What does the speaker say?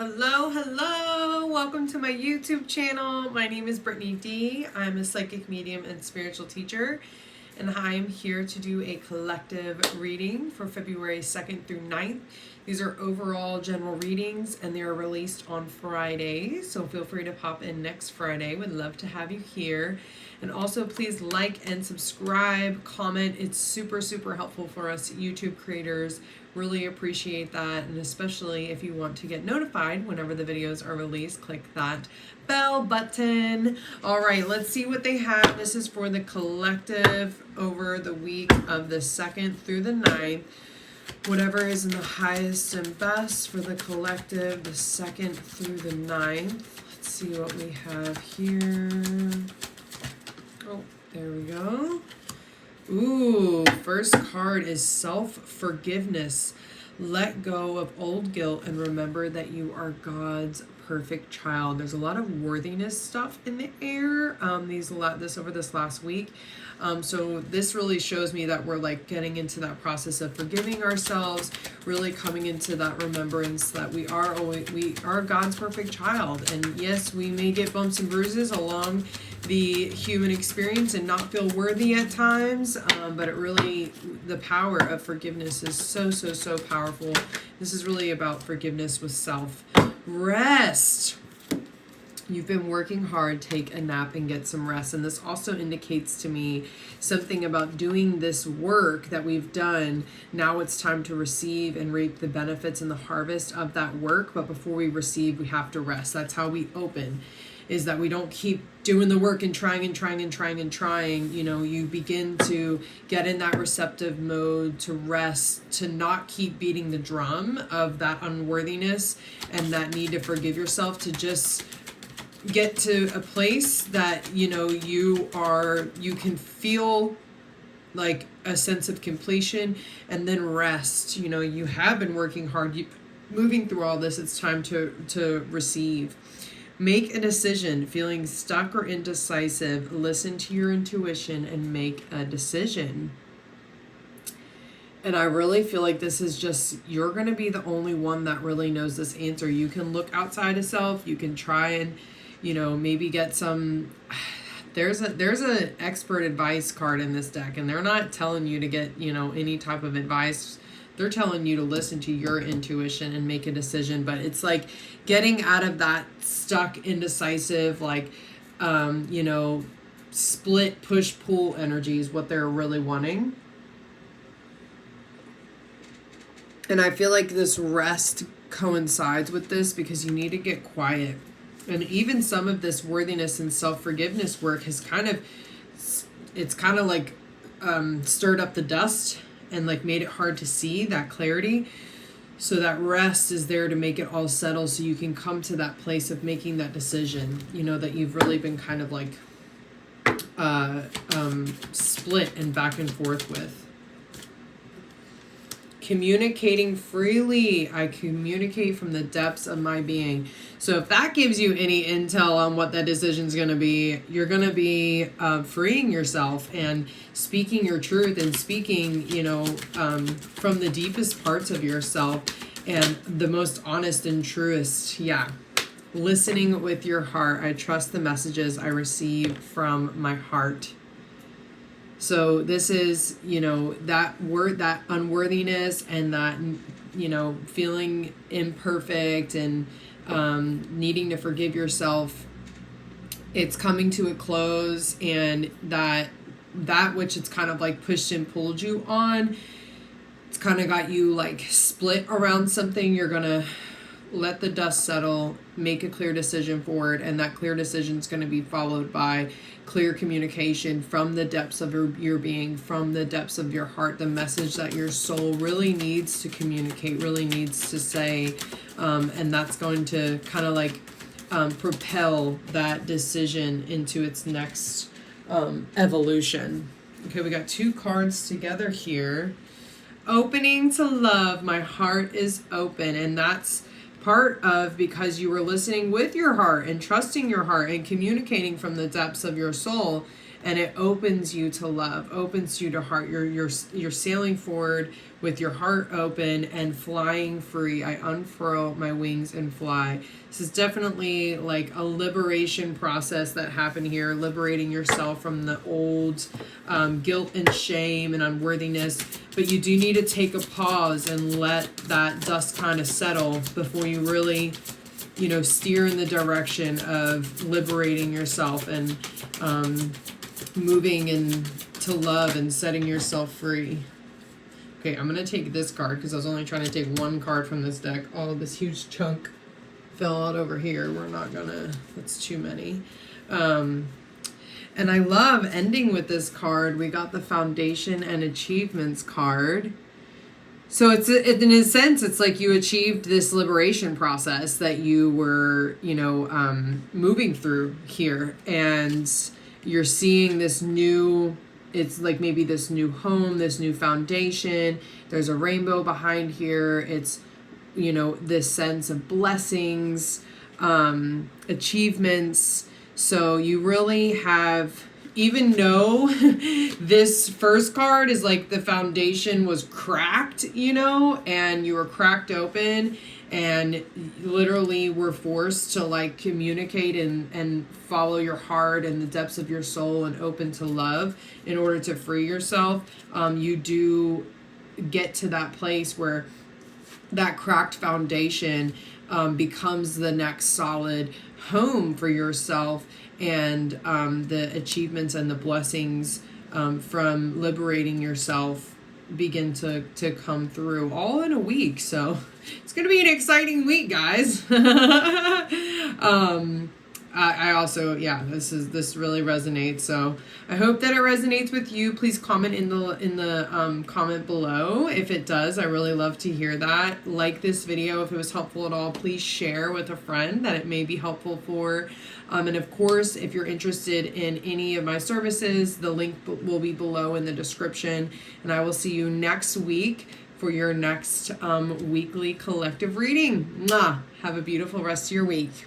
Hello, welcome to my YouTube channel. My name is Brittany D. I'm a psychic medium and spiritual teacher, and I am here to do a collective reading for February 2nd through 9th. These are overall general readings, and they are released on Friday, so feel free to pop in next Friday. Would love to have you here. And also please like and subscribe, comment. It's super helpful for us YouTube creators. Really appreciate that, and especially if you want to get notified whenever the videos are released, click that bell button. All right, let's see what they have. This is for the collective over the week of the 2nd through the 9th. Whatever is in the highest and best for the collective, the 2nd through the 9th. Let's see what we have here. Oh, there we go. Ooh, first card is self-forgiveness. Let go of old guilt and remember that you are God's perfect child. There's a lot of worthiness stuff in the air. This over this last week. So this really shows me that we're like getting into that process of forgiving ourselves, really coming into that remembrance that we are God's perfect child. And yes, we may get bumps and bruises along the human experience and not feel worthy at times, but the power of forgiveness is so powerful. This is really about forgiveness with self. Rest. You've been working hard, take a nap and get some rest. And this also indicates to me something about doing this work that we've done. Now it's time to receive and reap the benefits and the harvest of that work. But before we receive, we have to rest. That's how we open, is that we don't keep doing the work and trying. You know, you begin to get in that receptive mode to rest, to not keep beating the drum of that unworthiness and that need to forgive yourself, to just get to a place that, you know, you can feel like a sense of completion and then rest. You know, you have been working hard, moving through all this. It's time to receive. Make a decision. Feeling stuck or indecisive, listen to your intuition and make a decision. And I really feel like this is just, you're going to be the only one that really knows this answer. You can look outside of self. You can try and, you know, maybe get some, there's a expert advice card in this deck, and they're not telling you to get, you know, any type of advice. They're telling you to listen to your intuition and make a decision. But it's like getting out of that stuck, indecisive, like, you know, split, push, pull energy is what they're really wanting. And I feel like this rest coincides with this because you need to get quiet. And even some of this worthiness and self-forgiveness work has kind of like stirred up the dust and like made it hard to see that clarity. So that rest is there to make it all settle so you can come to that place of making that decision, you know, that you've really been kind of like split and back and forth with. Communicating freely. I communicate from the depths of my being. So if that gives you any intel on what that decision is going to be, you're going to be freeing yourself and speaking your truth and speaking, you know, from the deepest parts of yourself and the most honest and truest. Yeah. Listening with your heart. I trust the messages I receive from my heart. So this is, you know, that word, that unworthiness and that, you know, feeling imperfect and needing to forgive yourself. It's coming to a close, and that which it's kind of like pushed and pulled you on, it's kind of got you like split around something. You're going to let the dust settle, make a clear decision for it, and that clear decision is going to be followed by clear communication from the depths of your being, from the depths of your heart, the message that your soul really needs to communicate, really needs to say, and that's going to kind of like propel that decision into its next evolution. Okay, we got two cards together here. Opening to love. My heart is open, and that's part of because you were listening with your heart and trusting your heart and communicating from the depths of your soul. and it opens you to love, opens you to heart. You're sailing forward with your heart open and flying free. I unfurl my wings and fly. This is definitely like a liberation process that happened here, liberating yourself from the old guilt and shame and unworthiness. But you do need to take a pause and let that dust kind of settle before you really, steer in the direction of liberating yourself and moving into love and setting yourself free. Okay, I'm going to take this card because I was only trying to take one card from this deck. Oh, this huge chunk fell out over here. We're not going to, that's too many. And I love ending with this card. We got the Foundation and Achievements card. So it's in a sense, it's like you achieved this liberation process that you were, moving through here. And you're seeing this new, it's like maybe this new home, this new foundation. There's a rainbow behind here. It's, this sense of blessings, achievements. So you really have, even though this first card is like the foundation was cracked, and you were cracked open and literally were forced to like communicate and follow your heart and the depths of your soul and open to love in order to free yourself. You do get to that place where that cracked foundation becomes the next solid home for yourself, and the achievements and the blessings from liberating yourself begin to come through all in a week. So it's going to be an exciting week, guys. I also, this really resonates. So I hope that it resonates with you. Please comment in the comment below if it does. I really love to hear that. Like this video if it was helpful at all. Please share with a friend that it may be helpful for. And of course, if you're interested in any of my services, the link will be below in the description. And I will see you next week for your next weekly collective reading. Mwah! Have a beautiful rest of your week.